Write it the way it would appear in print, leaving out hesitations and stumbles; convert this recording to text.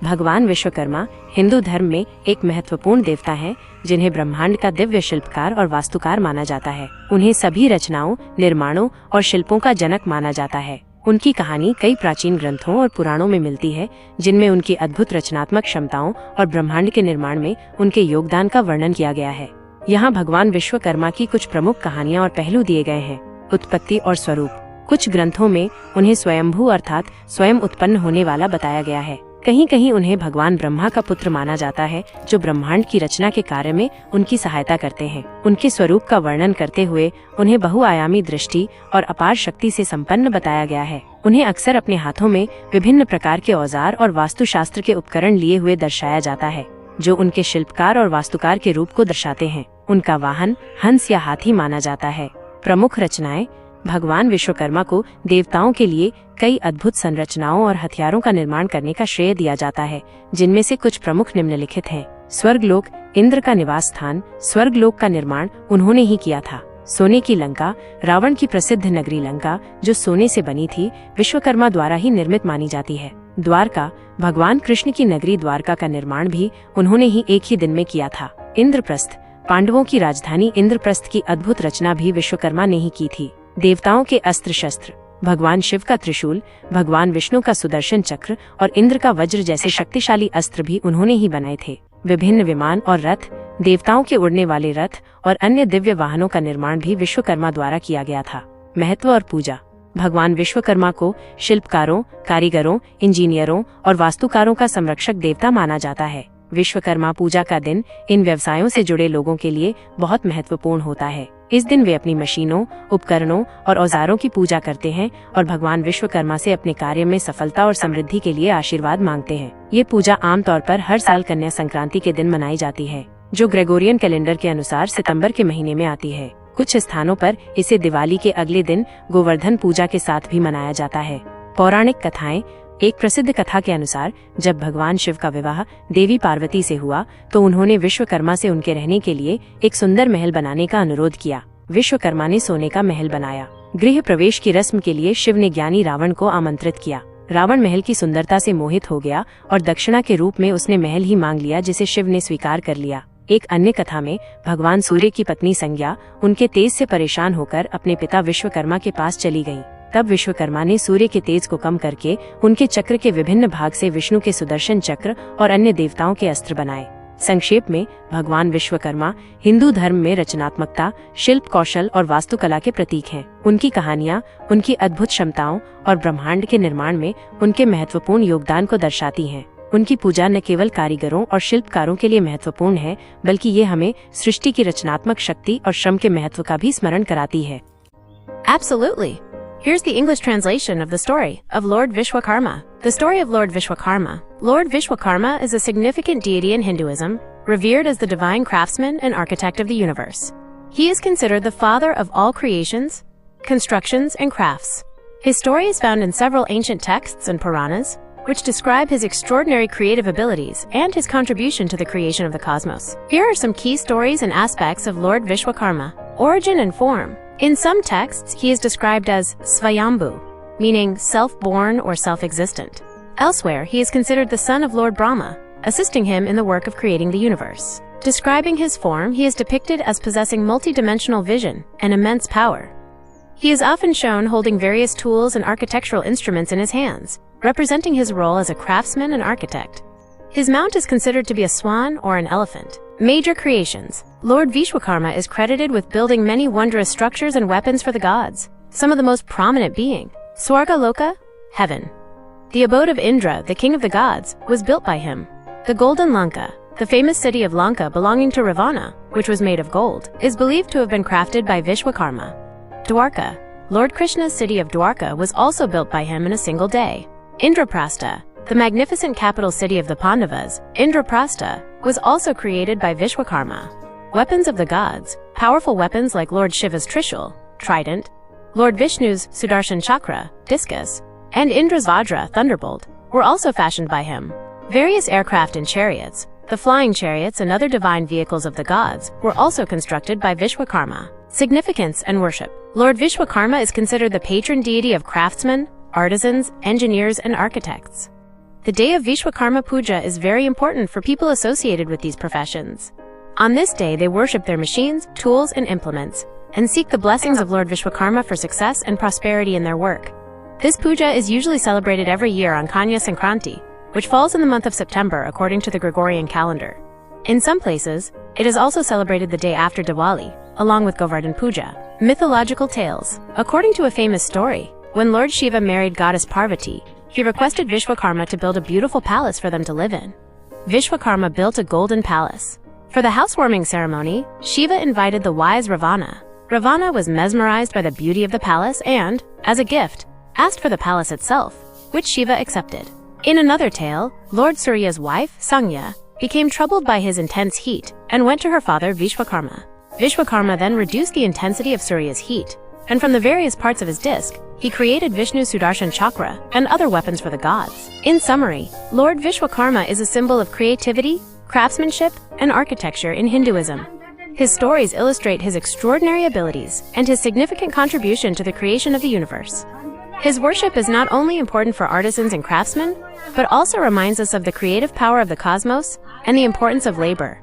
भगवान विश्वकर्मा हिंदू धर्म में एक महत्वपूर्ण देवता हैं, जिन्हें ब्रह्मांड का दिव्य शिल्पकार और वास्तुकार माना जाता है। उन्हें सभी रचनाओं, निर्माणों और शिल्पों का जनक माना जाता है। उनकी कहानी कई प्राचीन ग्रंथों और पुराणों में मिलती है, जिनमें उनकी अद्भुत रचनात्मक क्षमताओं और ब्रह्मांड के निर्माण में उनके योगदान का वर्णन किया गया है। यहाँ भगवान विश्वकर्मा की कुछ प्रमुख कहानियाँ और पहलू दिए गए हैं। उत्पत्ति और स्वरूप। कुछ ग्रंथों में उन्हें स्वयंभू अर्थात स्वयं उत्पन्न होने वाला बताया गया है। कहीं कहीं उन्हें भगवान ब्रह्मा का पुत्र माना जाता है, जो ब्रह्मांड की रचना के कार्य में उनकी सहायता करते हैं। उनके स्वरूप का वर्णन करते हुए उन्हें बहुआयामी दृष्टि और अपार शक्ति से संपन्न बताया गया है। उन्हें अक्सर अपने हाथों में विभिन्न प्रकार के औजार और वास्तुशास्त्र के उपकरण लिए हुए दर्शाया जाता है, जो उनके शिल्पकार और वास्तुकार के रूप को दर्शाते हैं। उनका वाहन हंस या हाथी माना जाता है। प्रमुख रचनाएं। भगवान विश्वकर्मा को देवताओं के लिए कई अद्भुत संरचनाओं और हथियारों का निर्माण करने का श्रेय दिया जाता है, जिनमें से कुछ प्रमुख निम्नलिखित हैं। स्वर्गलोक, इंद्र का निवास स्थान। स्वर्गलोक का निर्माण उन्होंने ही किया था। सोने की लंका, रावण की प्रसिद्ध नगरी लंका, जो सोने से बनी थी, विश्वकर्मा द्वारा ही निर्मित मानी जाती है। द्वारका, भगवान कृष्ण की नगरी द्वारका का निर्माण भी उन्होंने ही एक ही दिन में किया था। इंद्रप्रस्थ, पांडवों की राजधानी इंद्रप्रस्थ की अद्भुत रचना भी विश्वकर्मा ने ही की थी। देवताओं के अस्त्र शस्त्र। भगवान शिव का त्रिशूल, भगवान विष्णु का सुदर्शन चक्र और इंद्र का वज्र जैसे शक्तिशाली अस्त्र भी उन्होंने ही बनाए थे। विभिन्न विमान और रथ। देवताओं के उड़ने वाले रथ और अन्य दिव्य वाहनों का निर्माण भी विश्वकर्मा द्वारा किया गया था। महत्व और पूजा। भगवान विश्वकर्मा को शिल्पकारों, कारीगरों, इंजीनियरों और वास्तुकारों का संरक्षक देवता माना जाता है। विश्वकर्मा पूजा का दिन इन व्यवसायों से जुड़े लोगों के लिए बहुत महत्वपूर्ण होता है। इस दिन वे अपनी मशीनों, उपकरणों और औजारों की पूजा करते हैं और भगवान विश्वकर्मा से अपने कार्य में सफलता और समृद्धि के लिए आशीर्वाद मांगते हैं। ये पूजा आमतौर पर हर साल कन्या संक्रांति के दिन मनाई जाती है, जो ग्रेगोरियन कैलेंडर के अनुसार सितंबर के महीने में आती है। कुछ स्थानों पर इसे दिवाली के अगले दिन गोवर्धन पूजा के साथ भी मनाया जाता है। पौराणिक कथाएं। एक प्रसिद्ध कथा के अनुसार जब भगवान शिव का विवाह देवी पार्वती से हुआ, तो उन्होंने विश्वकर्मा से उनके रहने के लिए एक सुंदर महल बनाने का अनुरोध किया। विश्वकर्मा ने सोने का महल बनाया। गृह प्रवेश की रस्म के लिए शिव ने ज्ञानी रावण को आमंत्रित किया। रावण महल की सुंदरता से मोहित हो गया और दक्षिणा के रूप में उसने महल ही मांग लिया, जिसे शिव ने स्वीकार कर लिया। एक अन्य कथा में भगवान सूर्य की पत्नी संज्ञा उनके तेज से परेशान होकर अपने पिता विश्वकर्मा के पास चली गयी। तब विश्वकर्मा ने सूर्य के तेज को कम करके उनके चक्र के विभिन्न भाग से विष्णु के सुदर्शन चक्र और अन्य देवताओं के अस्त्र बनाए। संक्षेप में, भगवान विश्वकर्मा हिंदू धर्म में रचनात्मकता, शिल्प कौशल और वास्तुकला के प्रतीक हैं। उनकी कहानियाँ उनकी अद्भुत क्षमताओं और ब्रह्मांड के निर्माण में उनके महत्वपूर्ण योगदान को दर्शाती हैं। उनकी पूजा न केवल कारीगरों और शिल्पकारों के लिए महत्वपूर्ण है, बल्कि ये हमें सृष्टि की रचनात्मक शक्ति और श्रम के महत्व का भी स्मरण कराती है। Absolutely. Here's the English translation of the story of Lord Vishwakarma. The story of Lord Vishwakarma. Lord Vishwakarma is a significant deity in Hinduism, revered as the divine craftsman and architect of the universe. He is considered the father of all creations, constructions, and crafts. His story is found in several ancient texts and Puranas, which describe his extraordinary creative abilities and his contribution to the creation of the cosmos. Here are some key stories and aspects of Lord Vishwakarma. Origin and form. In some texts, he is described as Svayambhu, meaning self-born or self-existent. Elsewhere, he is considered the son of Lord Brahma, assisting him in the work of creating the universe. Describing his form, he is depicted as possessing multi-dimensional vision and immense power. He is often shown holding various tools and architectural instruments in his hands, representing his role as a craftsman and architect. His mount is considered to be a swan or an elephant. Major creations. Lord Vishwakarma is credited with building many wondrous structures and weapons for the gods, some of the most prominent being Swarga Loka, heaven. The abode of Indra, the king of the gods, was built by him. The Golden Lanka, the famous city of Lanka belonging to Ravana, which was made of gold, is believed to have been crafted by Vishwakarma. Dwarka. Lord Krishna's city of Dwarka was also built by him in a single day. Indraprastha, the magnificent capital city of the Pandavas, Indraprastha, was also created by Vishwakarma. Weapons of the gods. Powerful weapons like Lord Shiva's Trishul, trident, Lord Vishnu's Sudarshan Chakra, discus, and Indra's Vajra, thunderbolt, were also fashioned by him. Various aircraft and chariots. The flying chariots and other divine vehicles of the gods were also constructed by Vishwakarma. Significance and worship. Lord Vishwakarma is considered the patron deity of craftsmen, artisans, engineers, and architects. The day of Vishwakarma Puja is very important for people associated with these professions. On this day, they worship their machines, tools, and implements, and seek the blessings of Lord Vishwakarma for success and prosperity in their work. This puja is usually celebrated every year on Kanya Sankranti, which falls in the month of September according to the Gregorian calendar. In some places, it is also celebrated the day after Diwali, along with Govardhan Puja. Mythological tales. According to a famous story, when Lord Shiva married goddess Parvati, he requested Vishwakarma to build a beautiful palace for them to live in. Vishwakarma built a golden palace. For the housewarming ceremony, Shiva invited the wise Ravana. Ravana was mesmerized by the beauty of the palace and, as a gift, asked for the palace itself, which Shiva accepted. In another tale, Lord Surya's wife, Sangya, became troubled by his intense heat and went to her father Vishwakarma. Vishwakarma then reduced the intensity of Surya's heat, and from the various parts of his disc, he created Vishnu Sudarshan Chakra and other weapons for the gods. In summary, Lord Vishwakarma is a symbol of creativity, craftsmanship, and architecture in Hinduism. His stories illustrate his extraordinary abilities and his significant contribution to the creation of the universe. His worship is not only important for artisans and craftsmen, but also reminds us of the creative power of the cosmos and the importance of labor,